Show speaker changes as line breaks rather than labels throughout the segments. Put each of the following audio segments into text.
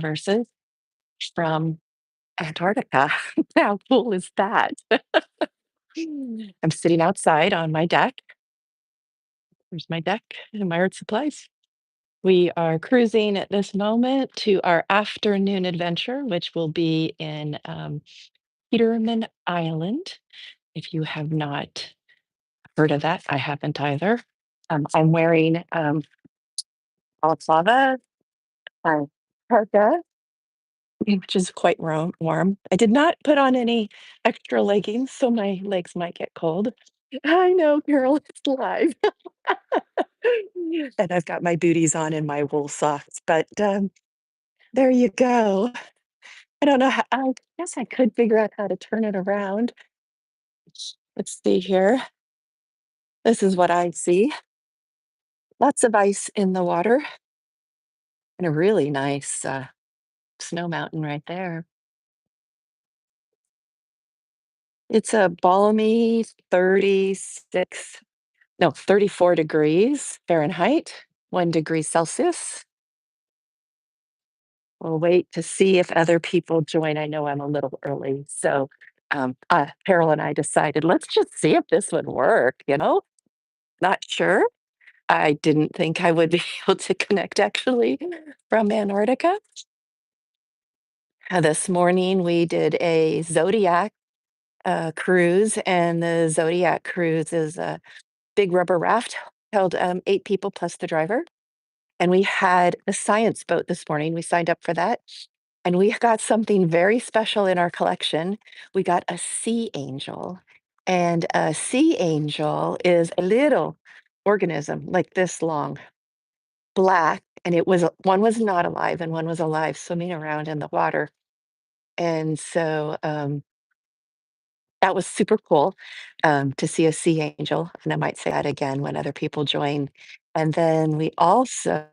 versus from Antarctica. How cool is that? I'm sitting outside on my deck. There's my deck and my art supplies. We are cruising at this moment to our afternoon adventure, which will be in Peterman Island. If you have not heard of that, I haven't either. I'm wearing balaclava, uh, parka, which is quite warm. I did not put on any extra leggings, so my legs might get cold. I know, Carol, it's live. And I've got my booties on and my wool socks, but there you go. I don't know how, I guess I could figure out how to turn it around. Let's see here. This is what I see. Lots of ice in the water and a really nice snow mountain right there. It's a balmy 36, no, 34 degrees Fahrenheit, 1 degree Celsius. We'll wait to see if other people join. I know I'm a little early. So Carol and I decided, let's just see if this would work, Not sure. I didn't think I would be able to connect actually from Antarctica. This morning we did a Zodiac cruise, and the Zodiac cruise is a big rubber raft, held 8 people plus the driver. And we had a science boat this morning. We signed up for that. And we got something very special in our collection. We got a sea angel. And a sea angel is a little organism like this long, black, and one was not alive and one was alive swimming around in the water. And so that was super cool to see a sea angel. And I might say that again when other people join. And then we also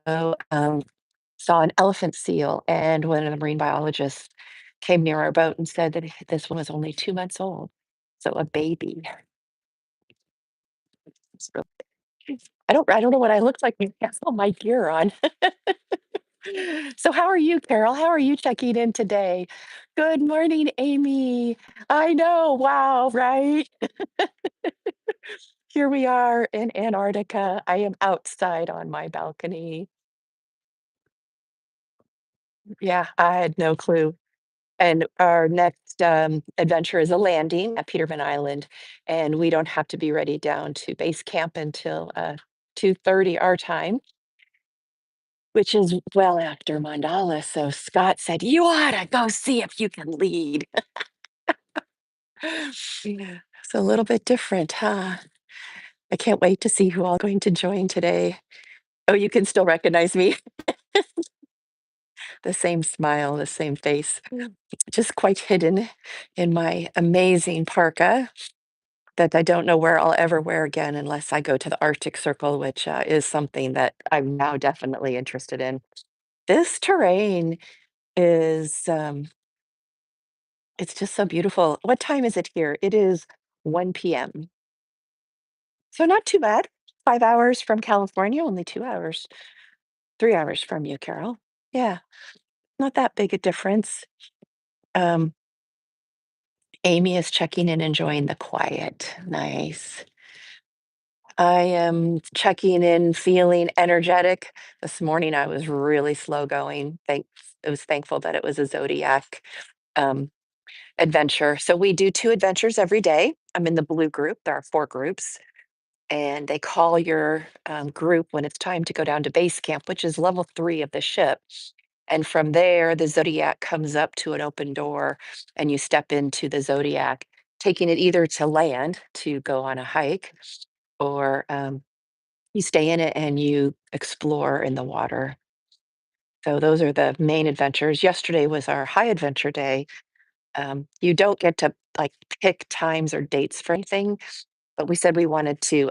saw an elephant seal, and one of the marine biologists came near our boat and said that this one was only 2 months old. So a baby. It's I don't know what I looked like when I had all my gear on. So how are you, Carol? How are you checking in today? Good morning, Amy. I know. Wow, right? Here we are in Antarctica. I am outside on my balcony. Yeah, I had no clue. And our next adventure is a landing at Peterman Island, and we don't have to be ready down to base camp until 2:30 our time, which is well after Mandala. So Scott said, "You ought to go see if you can lead." Yeah. It's a little bit different, huh? I can't wait to see who all going to join today. Oh, you can still recognize me. The same smile, the same face, just quite hidden in my amazing parka that I don't know where I'll ever wear again unless I go to the Arctic Circle, which is something that I'm now definitely interested in. This terrain is, it's just so beautiful. What time is it here? It is 1 p.m. So not too bad. 5 hours from California, only 2 hours, 3 hours from you, Carol. Yeah, not that big a difference. Um, Amy is checking in, enjoying the quiet. Nice. I am checking in, feeling energetic. This morning I was really slow going. I was thankful that it was a Zodiac um, adventure. So we do 2 adventures every day. I'm in the blue group. There are 4 groups, and they call your group when it's time to go down to base camp, which is level 3 of the ship. And from there, the Zodiac comes up to an open door, and you step into the Zodiac, taking it either to land to go on a hike, or you stay in it and you explore in the water. So those are the main adventures. Yesterday was our high adventure day. You don't get to like pick times or dates for anything, but we said we wanted to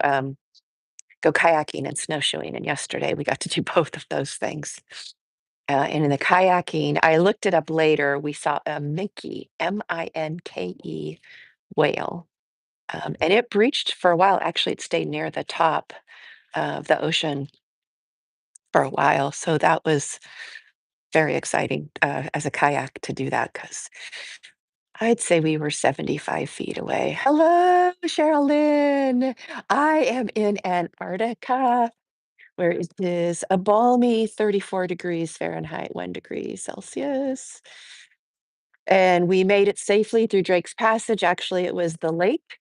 go kayaking and snowshoeing. And yesterday we got to do both of those things. And in the kayaking, I looked it up later. We saw a Minke, Minke whale. And it breached for a while. Actually, it stayed near the top of the ocean for a while. So that was very exciting as a kayak to do that because I'd say we were 75 feet away. Hello, Sherilyn. I am in Antarctica, where it is a balmy 34 degrees Fahrenheit, 1 degree Celsius. And we made it safely through Drake's Passage. Actually, it was the lake,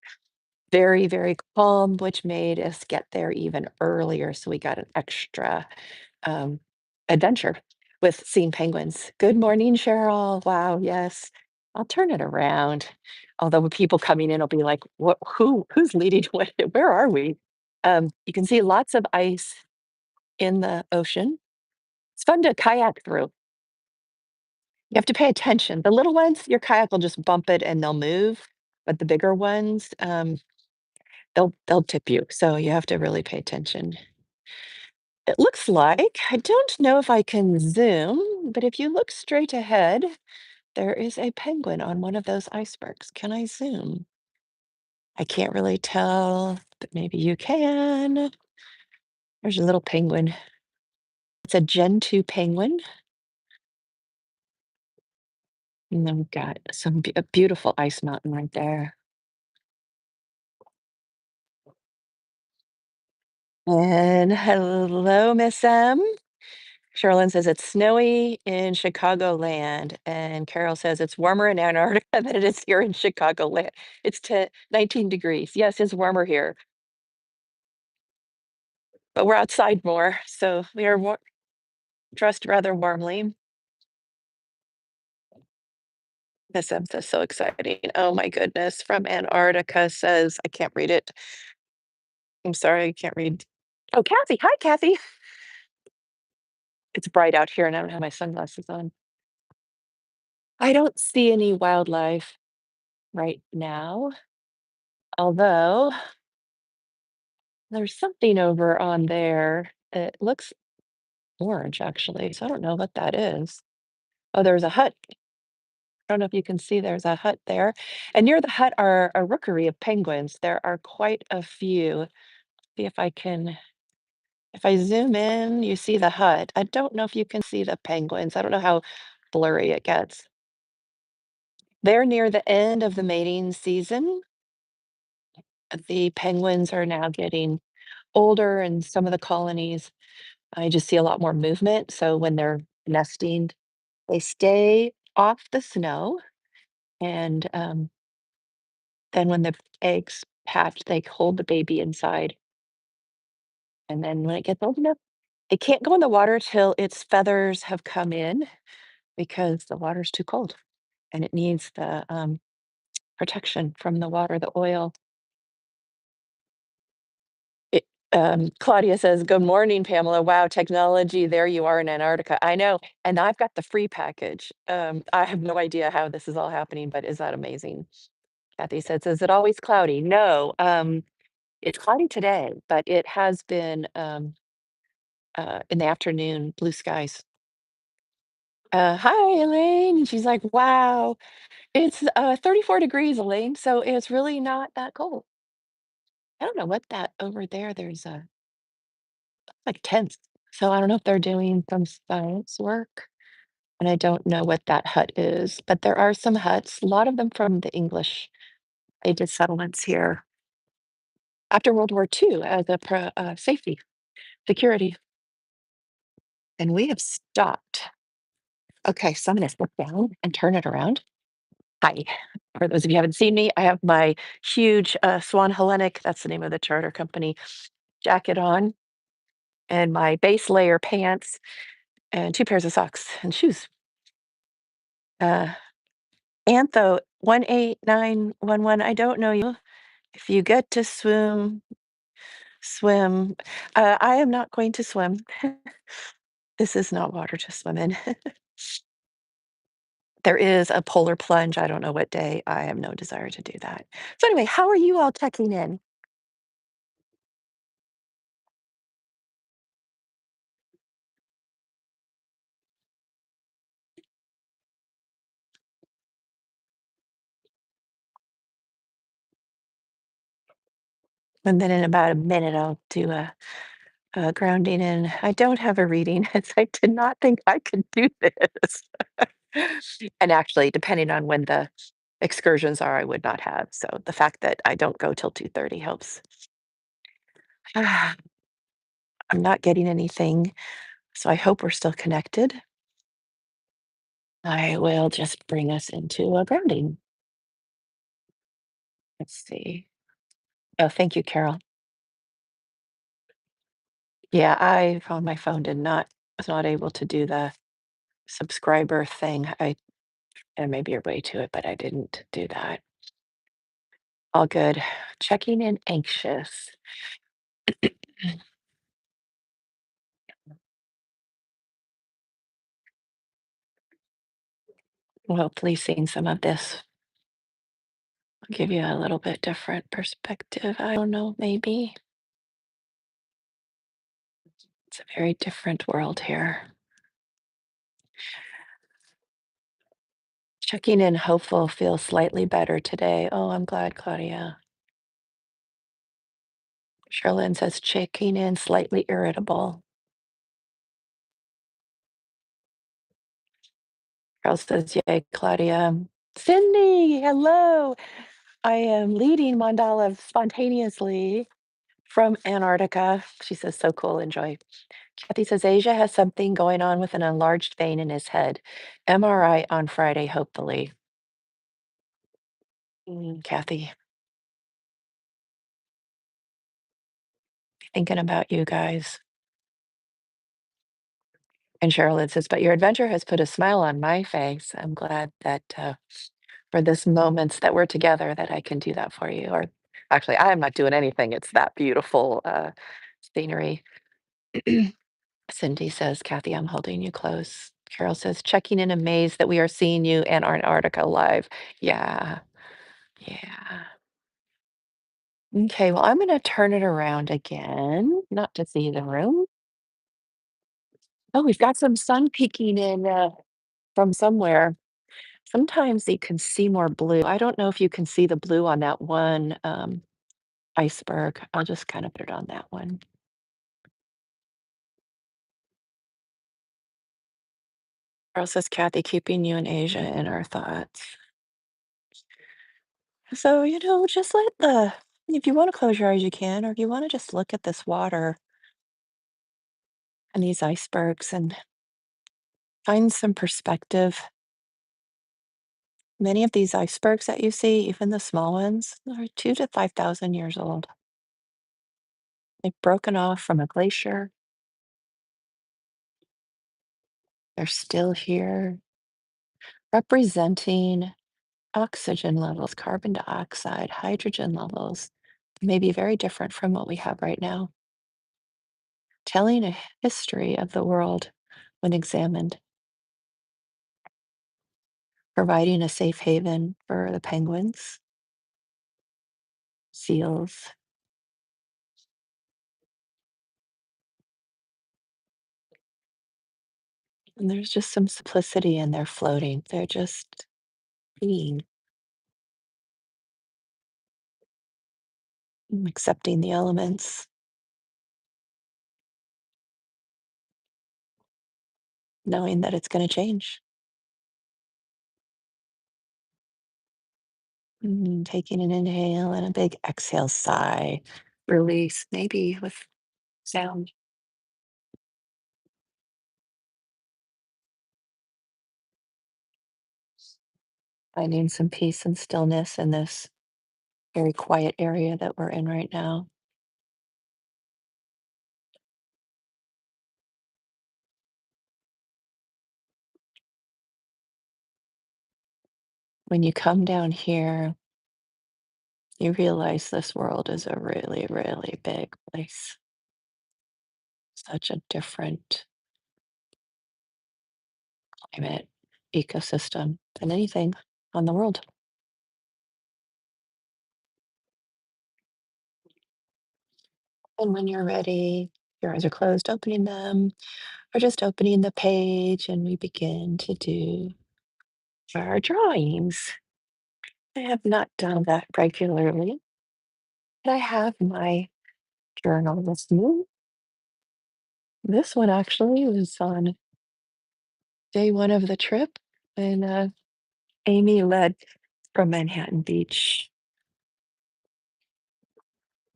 very, very calm, which made us get there even earlier. So we got an extra um, adventure with seeing penguins. Good morning, Cheryl. Wow, yes. I'll turn it around. Although when people coming in will be like, what who's leading what where are we? You can see lots of ice in the ocean. It's fun to kayak through. You have to pay attention. The little ones, your kayak will just bump it and they'll move, but the bigger ones, they'll tip you. So you have to really pay attention. It looks like, I don't know if I can zoom, but if you look straight ahead, there is a penguin on one of those icebergs. Can I zoom? I can't really tell, but maybe you can. There's a little penguin. It's a Gen 2 penguin. And then we've got a beautiful ice mountain right there. And hello, Miss M. Sherilyn says it's snowy in Chicagoland, and Carol says it's warmer in Antarctica than it is here in Chicagoland. It's 19 degrees. Yes, it's warmer here, but we're outside more, so we are dressed rather warmly. This is so exciting. Oh my goodness. From Antarctica says, I can't read it. I'm sorry, I can't read. Oh, Kathy. Hi, Kathy. It's bright out here and I don't have my sunglasses on. I don't see any wildlife right now, although there's something over on there. It looks orange, actually. So I don't know what that is. Oh, there's a hut. I don't know if you can see there's a hut there. And near the hut are a rookery of penguins. There are quite a few. See if I can, if I zoom in, you see the hut. I don't know if you can see the penguins. I don't know how blurry it gets. They're near the end of the mating season. The penguins are now getting older and some of the colonies, I just see a lot more movement. So when they're nesting, they stay off the snow. And then when the eggs hatch, they hold the baby inside. And then when it gets old enough, it can't go in the water till its feathers have come in because the water's too cold and it needs the protection from the water, the oil. It, Claudia says, "Good morning, Pamela. Wow, technology. There you are in Antarctica. I know. And I've got the free package. I have no idea how this is all happening, but is that amazing?" Kathy says, "Is it always cloudy?" No, it's cloudy today, but it has been in the afternoon, blue skies. Hi, Elaine. And she's like, wow, it's 34 degrees, Elaine. So it's really not that cold. I don't know what that over there, there's a like tents. So I don't know if they're doing some science work. And I don't know what that hut is, but there are some huts, a lot of them from the English. They did settlements here after World War II as a safety, security. And we have stopped. Okay, so I'm gonna slip down and turn it around. Hi. For those of you who haven't seen me, I have my huge Swan Hellenic, that's the name of the charter company, jacket on, and my base layer pants, and 2 pairs of socks and shoes. Uh, Antho 18911, I don't know you. If you get to swim, swim. I am not going to swim. This is not water to swim in. There is a polar plunge. I don't know what day. I have no desire to do that. So anyway, how are you all checking in? And then in about a minute, I'll do grounding in. I don't have a reading. I did not think I could do this. And actually, depending on when the excursions are, I would not have. So the fact that I don't go till 2:30 helps. I'm not getting anything, so I hope we're still connected. I will just bring us into a grounding. Let's see. Oh, thank you, Carol. Yeah, I found my phone did not was not able to do the subscriber thing. I and maybe you're way to it, but I didn't do that. All good. Checking in anxious. Well, hopefully seeing some of this will give you a little bit different perspective. I don't know, maybe. It's a very different world here. Checking in hopeful feels slightly better today. Oh, I'm glad, Claudia. Sherlyn says checking in slightly irritable. Carol says, yay, Claudia. Cindy, hello. I am leading Mandala spontaneously from Antarctica. She says, so cool, enjoy. Kathy says, Asia has something going on with an enlarged vein in his head. MRI on Friday, hopefully. Kathy, thinking about you guys. And Cheryl says, but your adventure has put a smile on my face. I'm glad that for this moments that we're together that I can do that for you. Or actually, I'm not doing anything. It's that beautiful scenery. Cindy says, Kathy, I'm holding you close. Carol says, checking in amazed that we are seeing you and Antarctica live. Yeah, yeah. Okay, well, I'm going to turn it around again, not to see the room. Oh, we've got some sun peeking in from somewhere. Sometimes you can see more blue. I don't know if you can see the blue on that one iceberg. I'll just kind of put it on that one. Carol says, Kathy, keeping you in Asia in our thoughts. So, just if you want to close your eyes, you can, or if you want to just look at this water and these icebergs and find some perspective. Many of these icebergs that you see, even the small ones, are 2 to 5,000 years old. They've broken off from a glacier. They're still here, representing oxygen levels, carbon dioxide, hydrogen levels, may be very different from what we have right now, telling a history of the world when examined, providing a safe haven for the penguins, seals. And there's just some simplicity in their floating. They're just being, accepting the elements, knowing that it's going to change. Taking an inhale and a big exhale sigh, release, maybe with sound. Finding some peace and stillness in this very quiet area that we're in right now. When you come down here, you realize this world is a really, really big place. Such a different climate, ecosystem than anything on the world. And when you're ready, your eyes are closed, opening them, or just opening the page, and we begin to do our drawings. I have not done that regularly, but I have my journal with me. This one actually was on day 1 of the trip, and, Amy led from Manhattan Beach.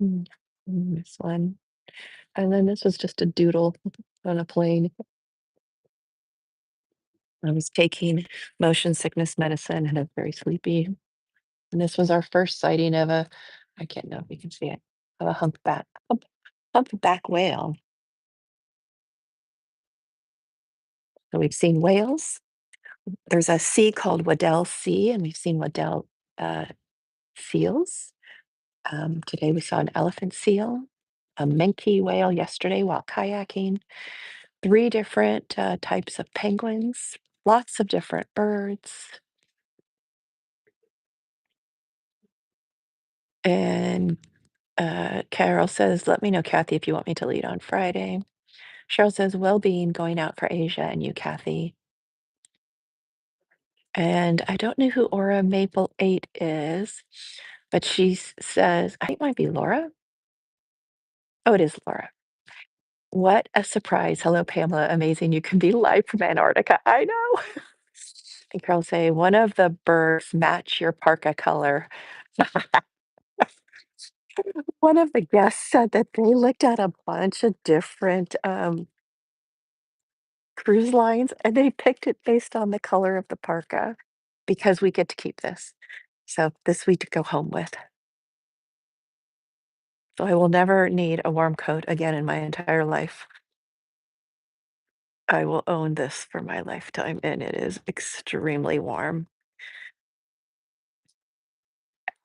Mm, this one. And then this was just a doodle on a plane. I was taking motion sickness medicine and I'm very sleepy. And this was our first sighting of a, I can't know if you can see it, of a humpback whale. So we've seen whales. There's a sea called Waddell Sea, and we've seen Waddell uh, seals. Today we saw an elephant seal, a minke whale yesterday while kayaking, 3 different types of penguins, lots of different birds. And Carol says, let me know, Kathy, if you want me to lead on Friday. Cheryl says, well being going out for Asia and you, Kathy. And I don't know who Aura Maple 8 is, but says, I think it might be Laura. Oh, it is Laura. What a surprise. Hello, Pamela. Amazing. You can be live from Antarctica. I know. And Carol say, one of the birds match your parka color. One of the guests said that they looked at a bunch of different cruise lines and they picked it based on the color of the parka because we get to keep this. So this we to go home with. So I will never need a warm coat again in my entire life. I will own this for my lifetime, and it is extremely warm.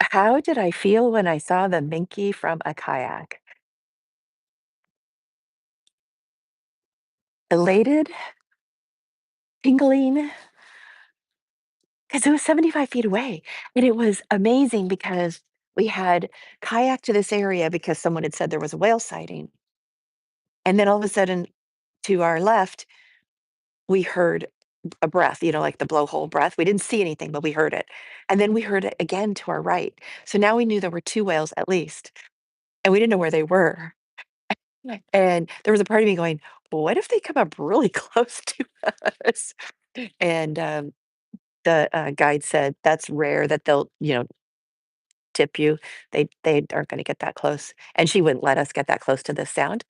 How did I feel when I saw the minke from a kayak? Elated, tingling, because it was 75 feet away. And it was amazing because we had kayaked to this area because someone had said there was a whale sighting. And then all of a sudden, to our left, we heard a breath, like the blowhole breath. We didn't see anything, but we heard it. And then we heard it again to our right. So now we knew there were 2 whales at least, and we didn't know where they were. Right. And there was a part of me going, "Well, what if they come up really close to us?" And, the, guide said, "That's rare that they'll, tip you. They aren't gonna get that close." And she wouldn't let us get that close to the sound.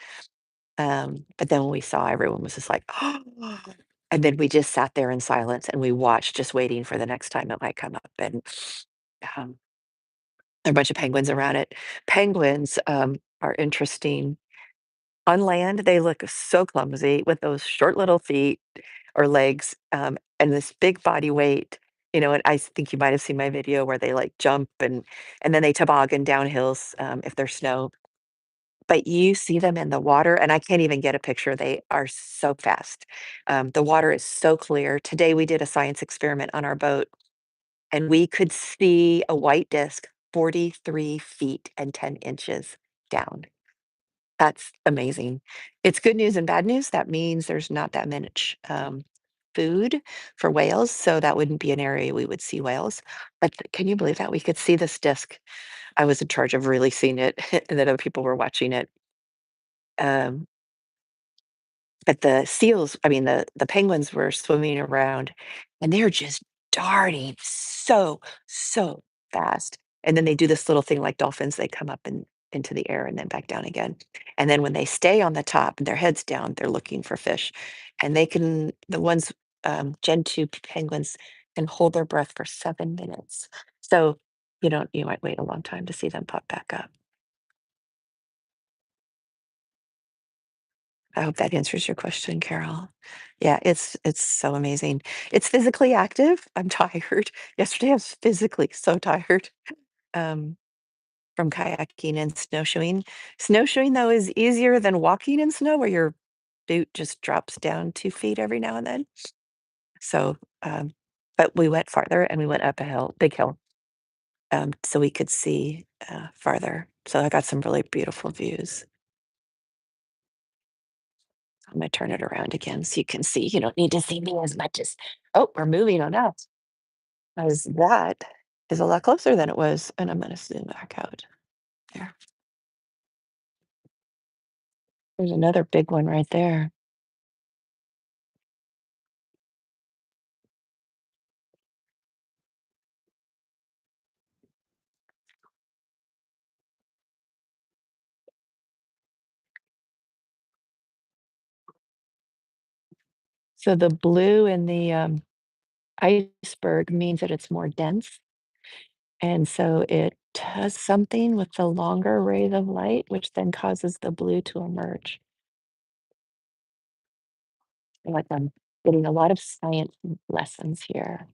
But then when we saw, everyone was just like, "Oh," and then we just sat there in silence and we watched, just waiting for the next time it might come up, and, um, there are a bunch of penguins around it. Penguins, are interesting. On land, they look so clumsy with those short little feet or legs, and this big body weight, and I think you might have seen my video where they, like, jump and then they toboggan down hills, if there's snow. But you see them in the water, and I can't even get a picture, they are so fast. The water is so clear. Today, we did a science experiment on our boat, and we could see a white disc 43 feet and 10 inches down. That's amazing. It's good news and bad news. That means there's not that much, food for whales, so that wouldn't be an area we would see whales. But can you believe that? We could see this disc. I was in charge of really seeing it, and then other people were watching it. Um, but the seals, I mean, the penguins were swimming around, and they're just darting so fast. And then they do this little thing like dolphins, they come up and into the air and then back down again. And then when they stay on the top and their heads down, they're looking for fish. And the ones, Gen 2 penguins can hold their breath for 7 minutes. So you might wait a long time to see them pop back up. I hope that answers your question, Carol. Yeah, it's so amazing. It's physically active. I'm tired. Yesterday, I was physically so tired, um, from kayaking and snowshoeing. Snowshoeing, though, is easier than walking in snow where your boot just drops down 2 feet every now and then. So, but we went farther and we went up a hill, big hill, so we could see, farther. So I got some really beautiful views. I'm gonna turn it around again so you can see. You don't need to see me as much as, oh, we're moving on up. As that is a lot closer than it was, and I'm gonna zoom back out there. There's another big one right there. So the blue in the iceberg means that it's more dense, and so it does something with the longer rays of light, which then causes the blue to emerge. Like I'm getting a lot of science lessons here.